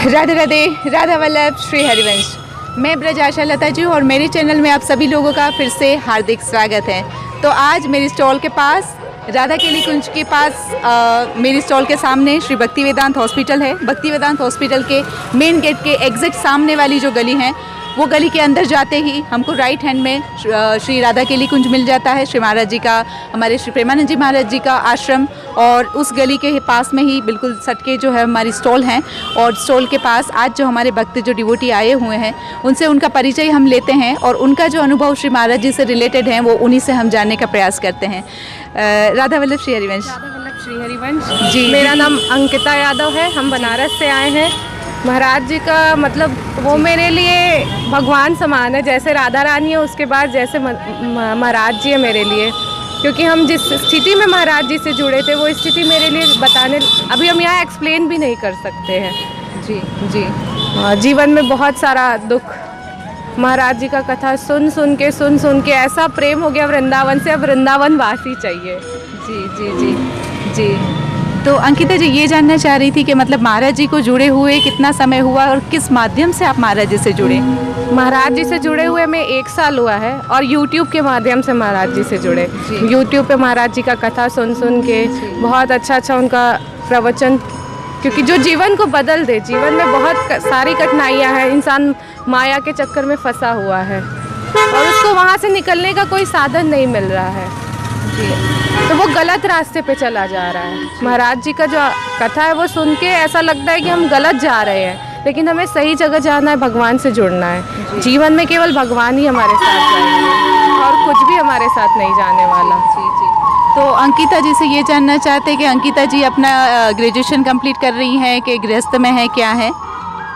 राधे राधे, राधा वल्लभ, श्री हरिवंश। मैं ब्रज आशा लता जी और मेरे चैनल में आप सभी लोगों का फिर से हार्दिक स्वागत है। तो आज मेरी स्टॉल के पास, राधा केली कुंज के पास, मेरी स्टॉल के सामने श्री भक्ति वेदांत हॉस्पिटल है। भक्ति वेदांत हॉस्पिटल के मेन गेट के एग्जैक्ट सामने वाली जो गली है, वो गली के अंदर जाते ही हमको राइट हैंड में श्री राधा केली कुंज मिल जाता है। श्री महाराज जी का, हमारे श्री प्रेमानंद जी महाराज जी का आश्रम, और उस गली के पास में ही बिल्कुल सटके जो है हमारी स्टॉल हैं। और स्टॉल के पास आज जो हमारे भक्त जो डिवोटी आए हुए हैं, उनसे उनका परिचय हम लेते हैं और उनका जो अनुभव श्री महाराज जी से रिलेटेड है वो उन्हीं से हम जानने का प्रयास करते हैं। राधा वल्लभ, श्री हरिवंश। राधा वल्लभ, श्री हरिवंश जी। मेरा नाम अंकिता यादव है। हम बनारस से आए हैं। महाराज जी का मतलब वो मेरे लिए भगवान समान है। जैसे राधा रानी है, उसके बाद जैसे महाराज जी है मेरे लिए, क्योंकि हम जिस स्थिति में महाराज जी से जुड़े थे वो स्थिति मेरे लिए बताने, अभी हम यहाँ एक्सप्लेन भी नहीं कर सकते हैं। जी जी। जीवन में बहुत सारा दुख, महाराज जी का कथा सुन सुन के ऐसा प्रेम हो गया वृंदावन से, अब वृंदावन वासी चाहिए। जी जी जी जी। तो अंकिता जी, ये जानना चाह रही थी कि मतलब महाराज जी को जुड़े हुए कितना समय हुआ और किस माध्यम से आप महाराज जी से जुड़े? महाराज जी से जुड़े हुए में 1 साल हुआ है और YouTube के माध्यम से महाराज जी से जुड़े। YouTube पे महाराज जी का कथा सुन के बहुत अच्छा उनका प्रवचन, क्योंकि जो जीवन को बदल दे। जीवन में बहुत सारी कठिनाइयाँ हैं, इंसान माया के चक्कर में फंसा हुआ है और उसको वहाँ से निकलने का कोई साधन नहीं मिल रहा है, तो वो गलत रास्ते पे चला जा रहा है। महाराज जी का जो कथा है वो सुन के ऐसा लगता है कि हम गलत जा रहे हैं, लेकिन हमें सही जगह जाना है, भगवान से जुड़ना है। जीवन में केवल भगवान ही हमारे साथ जाएंगे और कुछ भी हमारे साथ नहीं जाने वाला। तो अंकिता जी से ये जानना चाहते हैं कि अंकिता जी अपना ग्रेजुएशन कंप्लीट कर रही हैं कि गृहस्थ में है, क्या है?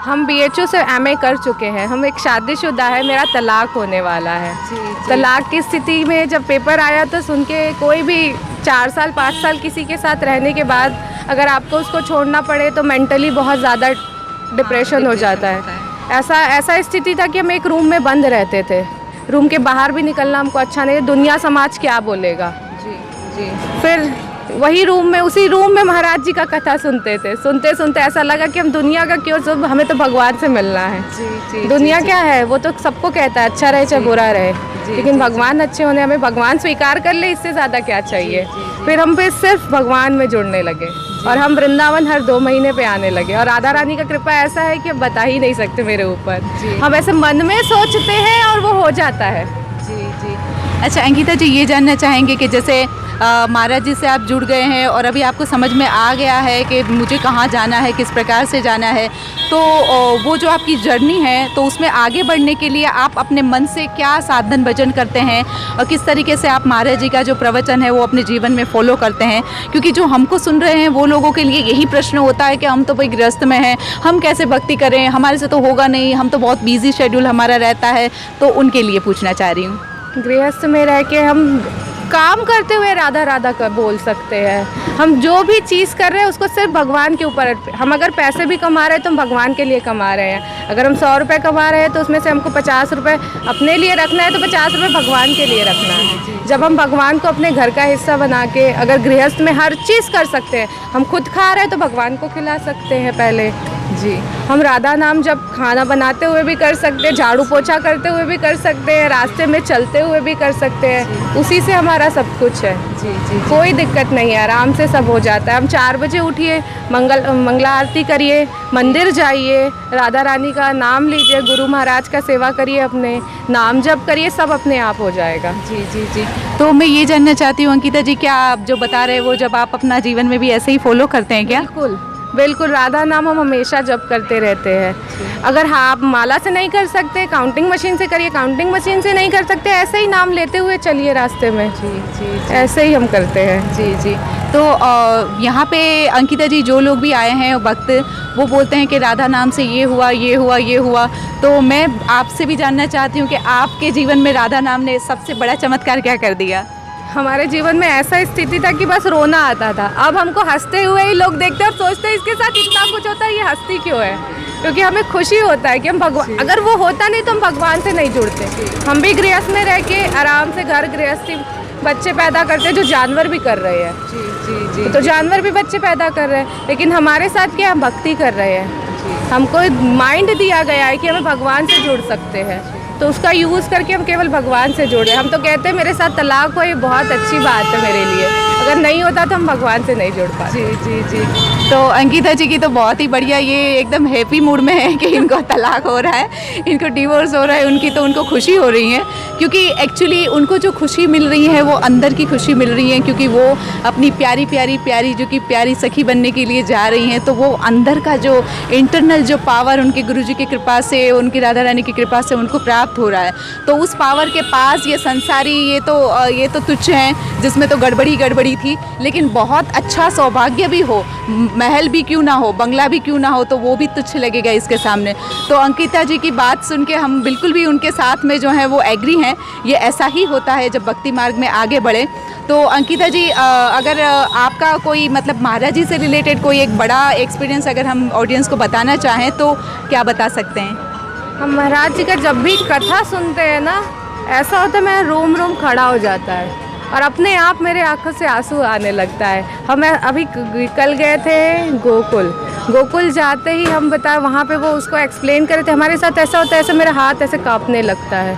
हम BHU से MA कर चुके हैं। हम एक शादीशुदा है, मेरा तलाक होने वाला है। तलाक की स्थिति में जब पेपर आया तो सुन के, कोई भी 4 साल 5 साल किसी के साथ रहने के बाद अगर आपको उसको छोड़ना पड़े तो मेंटली बहुत ज़्यादा डिप्रेशन हो जाता है। ऐसा स्थिति था कि हम एक रूम में बंद रहते थे। रूम के बाहर भी निकलना हमको अच्छा नहीं, दुनिया समाज क्या बोलेगा। जी। फिर वही रूम में, उसी रूम में महाराज जी का कथा सुनते थे। सुनते ऐसा लगा कि हम दुनिया का क्यों, सब हमें तो भगवान से मिलना है। दुनिया क्या है, वो तो सबको कहता है अच्छा रहे चाहे बुरा रहे, लेकिन भगवान अच्छे होने, हमें भगवान स्वीकार कर ले, इससे ज़्यादा क्या चाहिए। फिर हम पे सिर्फ भगवान में जुड़ने लगे और हम वृंदावन हर 2 महीने पे आने लगे। और राधा रानी का कृपा ऐसा है कि बता ही नहीं सकते मेरे ऊपर। हम ऐसे मन में सोचते हैं और वो हो जाता है। जी। अच्छा अंकिता जी, ये जानना चाहेंगे कि जैसे महाराज जी से आप जुड़ गए हैं और अभी आपको समझ में आ गया है कि मुझे कहाँ जाना है, किस प्रकार से जाना है, तो वो जो आपकी जर्नी है, तो उसमें आगे बढ़ने के लिए आप अपने मन से क्या साधन भजन करते हैं और किस तरीके से आप महाराज जी का जो प्रवचन है वो अपने जीवन में फॉलो करते हैं? क्योंकि जो हमको सुन रहे हैं वो लोगों के लिए यही प्रश्न होता है कि हम तो भाई गृहस्थ में हैं, हम कैसे भक्ति करें, हमारे से तो होगा नहीं, हम तो बहुत बिजी शेड्यूल हमारा रहता है। तो उनके लिए पूछना चाह रही हूँ। गृहस्थ में रह के हम काम करते हुए राधा राधा का बोल सकते हैं। हम जो भी चीज़ कर रहे हैं उसको सिर्फ भगवान के ऊपर, हम अगर पैसे भी कमा रहे हैं तो हम भगवान के लिए कमा रहे हैं। अगर हम 100 रुपये कमा रहे हैं तो उसमें से हमको 50 रुपये अपने लिए रखना है, तो 50 रुपये भगवान के लिए रखना है। जब हम भगवान को अपने घर का हिस्सा बना के, अगर गृहस्थ में हर चीज़ कर सकते हैं, हम खुद खा रहे हैं तो भगवान को खिला सकते हैं पहले। जी, हम राधा नाम जब खाना बनाते हुए भी कर सकते हैं, झाड़ू पोछा करते हुए भी कर सकते हैं, रास्ते में चलते हुए भी कर सकते हैं। उसी से हमारा सब कुछ है। जी। कोई दिक्कत नहीं है, आराम से सब हो जाता है। हम 4 बजे उठिए, मंगला आरती करिए, मंदिर जाइए, राधा रानी का नाम लीजिए, गुरु महाराज का सेवा करिए, अपने नाम जप करिए, सब अपने आप हो जाएगा। जी। तो मैं ये जानना चाहती हूँ अंकिता जी, क्या आप जो बता रहे हैं वो जब आप अपना जीवन में भी ऐसे ही फॉलो करते हैं क्या? बिल्कुल। राधा नाम हम हमेशा जप करते रहते हैं। अगर आप माला से नहीं कर सकते, काउंटिंग मशीन से करिए, काउंटिंग मशीन से नहीं कर सकते, ऐसे ही नाम लेते हुए चलिए रास्ते में। जी। ऐसे ही हम करते हैं। जी। तो यहाँ पे अंकिता जी, जो लोग भी आए हैं भक्त, वो बोलते हैं कि राधा नाम से ये हुआ। तो मैं आपसे भी जानना चाहती हूँ कि आपके जीवन में राधा नाम ने सबसे बड़ा चमत्कार क्या कर दिया? हमारे जीवन में ऐसा स्थिति था कि बस रोना आता था। अब हमको हंसते हुए ही लोग देखते हैं और सोचते हैं इसके साथ इतना कुछ होता है, ये हंसती क्यों है? क्योंकि हमें खुशी होता है कि हम भगवान, अगर वो होता नहीं तो हम भगवान से नहीं जुड़ते। हम भी गृहस्थ में रह के आराम से घर गृहस्थी बच्चे पैदा करते हैं, जो जानवर भी कर रहे हैं। जी। तो जानवर भी बच्चे पैदा कर रहे हैं, लेकिन हमारे साथ क्या, हम भक्ति कर रहे हैं। हमको माइंड दिया गया है कि हमें भगवान से जुड़ सकते हैं, तो उसका यूज़ करके हम केवल भगवान से जुड़े। हम तो कहते हैं मेरे साथ तलाक हो, ये बहुत अच्छी बात है मेरे लिए। अगर नहीं होता तो हम भगवान से नहीं जुड़ पाते। जी जी जी। तो अंकिता जी की तो बहुत ही बढ़िया, ये एकदम हैप्पी मूड में है कि इनको तलाक हो रहा है, इनको डिवोर्स हो रहा है, उनको खुशी हो रही है, क्योंकि एक्चुअली उनको जो खुशी मिल रही है वो अंदर की खुशी मिल रही है, क्योंकि वो अपनी प्यारी प्यारी प्यारी जो कि प्यारी सखी बनने के लिए जा रही हैं, तो वो अंदर का जो इंटरनल जो पावर उनके गुरुजी की कृपा से, उनकी राधा रानी की कृपा से उनको प्राप्त हो रहा है। तो उस पावर के पास ये संसारी ये तो तुच्छ हैं, जिसमें तो गड़बड़ी थी, लेकिन बहुत अच्छा सौभाग्य भी हो, महल भी क्यों ना हो, बंगला भी क्यों ना हो, तो वो भी तुच्छ लगेगा इसके सामने। तो अंकिता जी की बात सुन के हम बिल्कुल भी उनके साथ में जो है वो एग्री हैं। ये ऐसा ही होता है जब भक्ति मार्ग में आगे बढ़े। तो अंकिता जी, अगर आपका कोई मतलब महाराज जी से रिलेटेड कोई एक बड़ा एक्सपीरियंस अगर हम ऑडियंस को बताना चाहें तो क्या बता सकते हैं? हम महाराज जी का जब भी कथा सुनते हैं ना, ऐसा होता है मेरा रोम खड़ा हो जाता है और अपने आप मेरे आंखों से आंसू आने लगता है। हम अभी कल गए थे गोकुल जाते ही हम बताए, वहाँ पे वो उसको एक्सप्लेन करे थे, हमारे साथ ऐसा होता है, ऐसे मेरा हाथ ऐसे कांपने लगता है,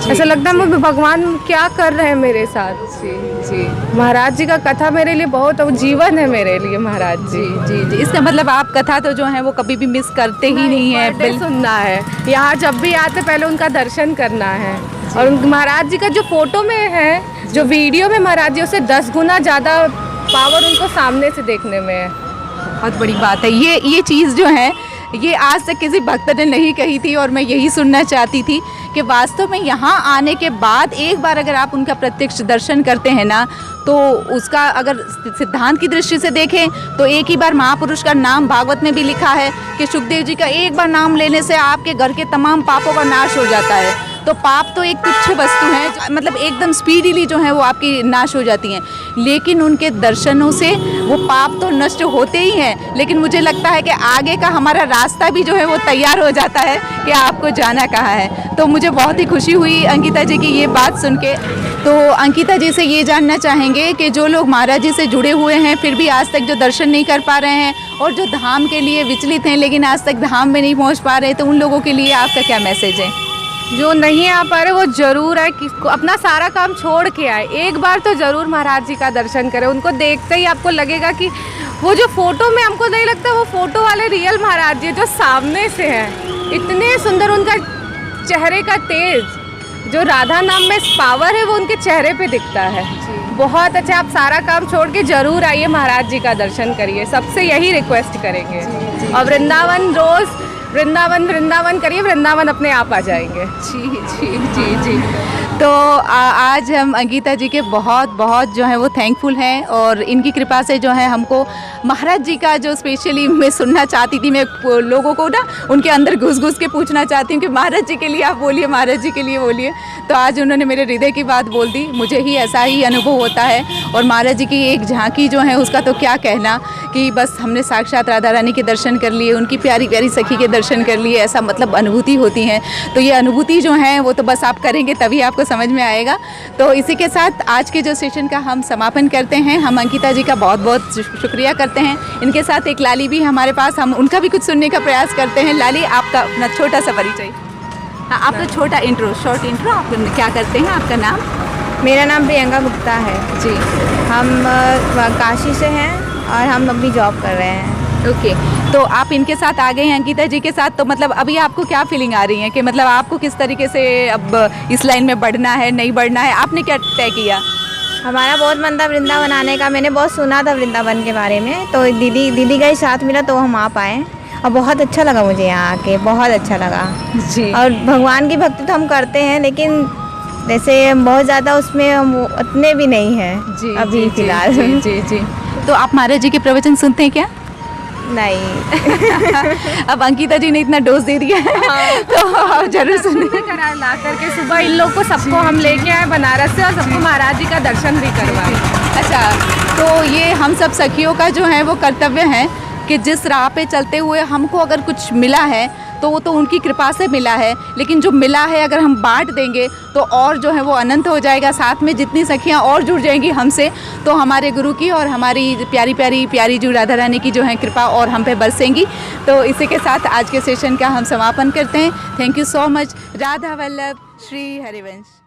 ऐसा लगता है भगवान क्या कर रहे हैं मेरे साथ। जी महाराज जी का कथा मेरे लिए बहुत जीवन है मेरे लिए महाराज जी। जी। इसका मतलब आप कथा तो जो है वो कभी भी मिस करते ही नहीं है, सुनना है, यहाँ जब भी आते पहले उनका दर्शन करना है। और महाराज जी का जो फोटो में है, जो वीडियो में महाराज जी, उससे 10 गुना ज़्यादा पावर उनको सामने से देखने में है। बहुत बड़ी बात है। ये चीज़ जो है ये आज तक किसी भक्त ने नहीं कही थी और मैं यही सुनना चाहती थी कि वास्तव में यहाँ आने के बाद एक बार अगर आप उनका प्रत्यक्ष दर्शन करते हैं ना, तो उसका अगर सिद्धांत की दृष्टि से देखें तो एक ही बार महापुरुष का नाम भागवत में भी लिखा है कि सुखदेव जी का एक बार नाम लेने से आपके घर के तमाम पापों का नाश हो जाता है। तो पाप तो एक तुच्छ वस्तु है, मतलब एकदम स्पीडीली जो है वो आपकी नाश हो जाती हैं, लेकिन उनके दर्शनों से वो पाप तो नष्ट होते ही हैं, लेकिन मुझे लगता है कि आगे का हमारा रास्ता भी जो है वो तैयार हो जाता है कि आपको जाना कहाँ है। तो मुझे बहुत ही खुशी हुई अंकिता जी की ये बात सुन के। तो अंकिता जी से ये जानना चाहेंगे कि जो लोग महाराज जी से जुड़े हुए हैं फिर भी आज तक जो दर्शन नहीं कर पा रहे हैं और जो धाम के लिए विचलित हैं लेकिन आज तक धाम में नहीं पहुँच पा रहे, तो उन लोगों के लिए आपका क्या मैसेज है? जो नहीं आ पा रहे वो ज़रूर है, किसको अपना सारा काम छोड़ के आए, एक बार तो ज़रूर महाराज जी का दर्शन करें। उनको देखते ही आपको लगेगा कि वो जो फ़ोटो में हमको नहीं लगता वो फ़ोटो वाले रियल महाराज जी जो सामने से हैं, इतने सुंदर, उनका चेहरे का तेज, जो राधा नाम में पावर है वो उनके चेहरे पे दिखता है। बहुत अच्छा, आप सारा काम छोड़ के ज़रूर आइए, महाराज जी का दर्शन करिए, सबसे यही रिक्वेस्ट करेंगे। और वृंदावन रोज़ वृंदावन करिए, वृंदावन अपने आप आ जाएंगे। जी। तो आज हम अंकिता जी के बहुत जो है वो थैंकफुल हैं और इनकी कृपा से जो है हमको महाराज जी का जो स्पेशली मैं सुनना चाहती थी, मैं लोगों को ना उनके अंदर घुस के पूछना चाहती हूँ कि महाराज जी के लिए आप बोलिए, महाराज जी के लिए बोलिए। तो आज उन्होंने मेरे हृदय की बात बोल दी, मुझे ही ऐसा ही अनुभव होता है। और महाराज जी की एक झांकी जो है उसका तो क्या कहना, कि बस हमने साक्षात राधा रानी के दर्शन कर लिए, उनकी प्यारी प्यारी सखी के दर्शन कर लिए, ऐसा मतलब अनुभूति होती है। तो ये अनुभूति जो है वो तो बस आप करेंगे तभी आपको समझ में आएगा। तो इसी के साथ आज के जो सेशन का हम समापन करते हैं। हम अंकिता जी का बहुत शुक्रिया करते हैं। इनके साथ एक लाली भी हमारे पास, हम उनका भी कुछ सुनने का प्रयास करते हैं। लाली, आपका अपना छोटा सा परिचय। हाँ, आपका छोटा शॉर्ट इंट्रो, आप क्या करते हैं, आपका नाम? मेरा नाम प्रियंका गुप्ता है जी। हम काशी से हैं और हम अभी जॉब कर रहे हैं। ओके। तो आप इनके साथ आ गए हैं अंकिता जी के साथ, तो मतलब अभी आपको क्या फीलिंग आ रही है कि मतलब आपको किस तरीके से अब इस लाइन में बढ़ना है, नहीं बढ़ना है, आपने क्या तय किया? हमारा बहुत मन था वृंदावन आने का, मैंने बहुत सुना था वृंदावन के बारे में, तो दीदी का ही साथ मिला तो हम आ पाए और बहुत अच्छा लगा मुझे यहाँ आके, बहुत अच्छा लगा जी। और भगवान की भक्ति तो हम करते हैं लेकिन जैसे बहुत ज़्यादा उसमें हम उतने भी नहीं हैं जी अभी फिलहाल। जी। तो आप महाराज जी के प्रवचन सुनते हैं क्या? नहीं। अब अंकिता जी ने इतना डोज दे दिया है तो जरूर सुनिए। करा ला करके सुबह इन लोग को सबको हम लेके आए बनारस से और सबको महाराज जी का दर्शन भी करवाए। अच्छा, तो ये हम सब सखियों का जो है वो कर्तव्य है कि जिस राह पे चलते हुए हमको अगर कुछ मिला है तो वो तो उनकी कृपा से मिला है, लेकिन जो मिला है अगर हम बांट देंगे तो और जो है वो अनंत हो जाएगा। साथ में जितनी सखियाँ और जुड़ जाएंगी हमसे, तो हमारे गुरु की और हमारी प्यारी जो राधा रानी की जो है कृपा और हम पे बरसेंगी। तो इसी के साथ आज के सेशन का हम समापन करते हैं। Thank you so much. Radha Vallabh, Shri Harivansh.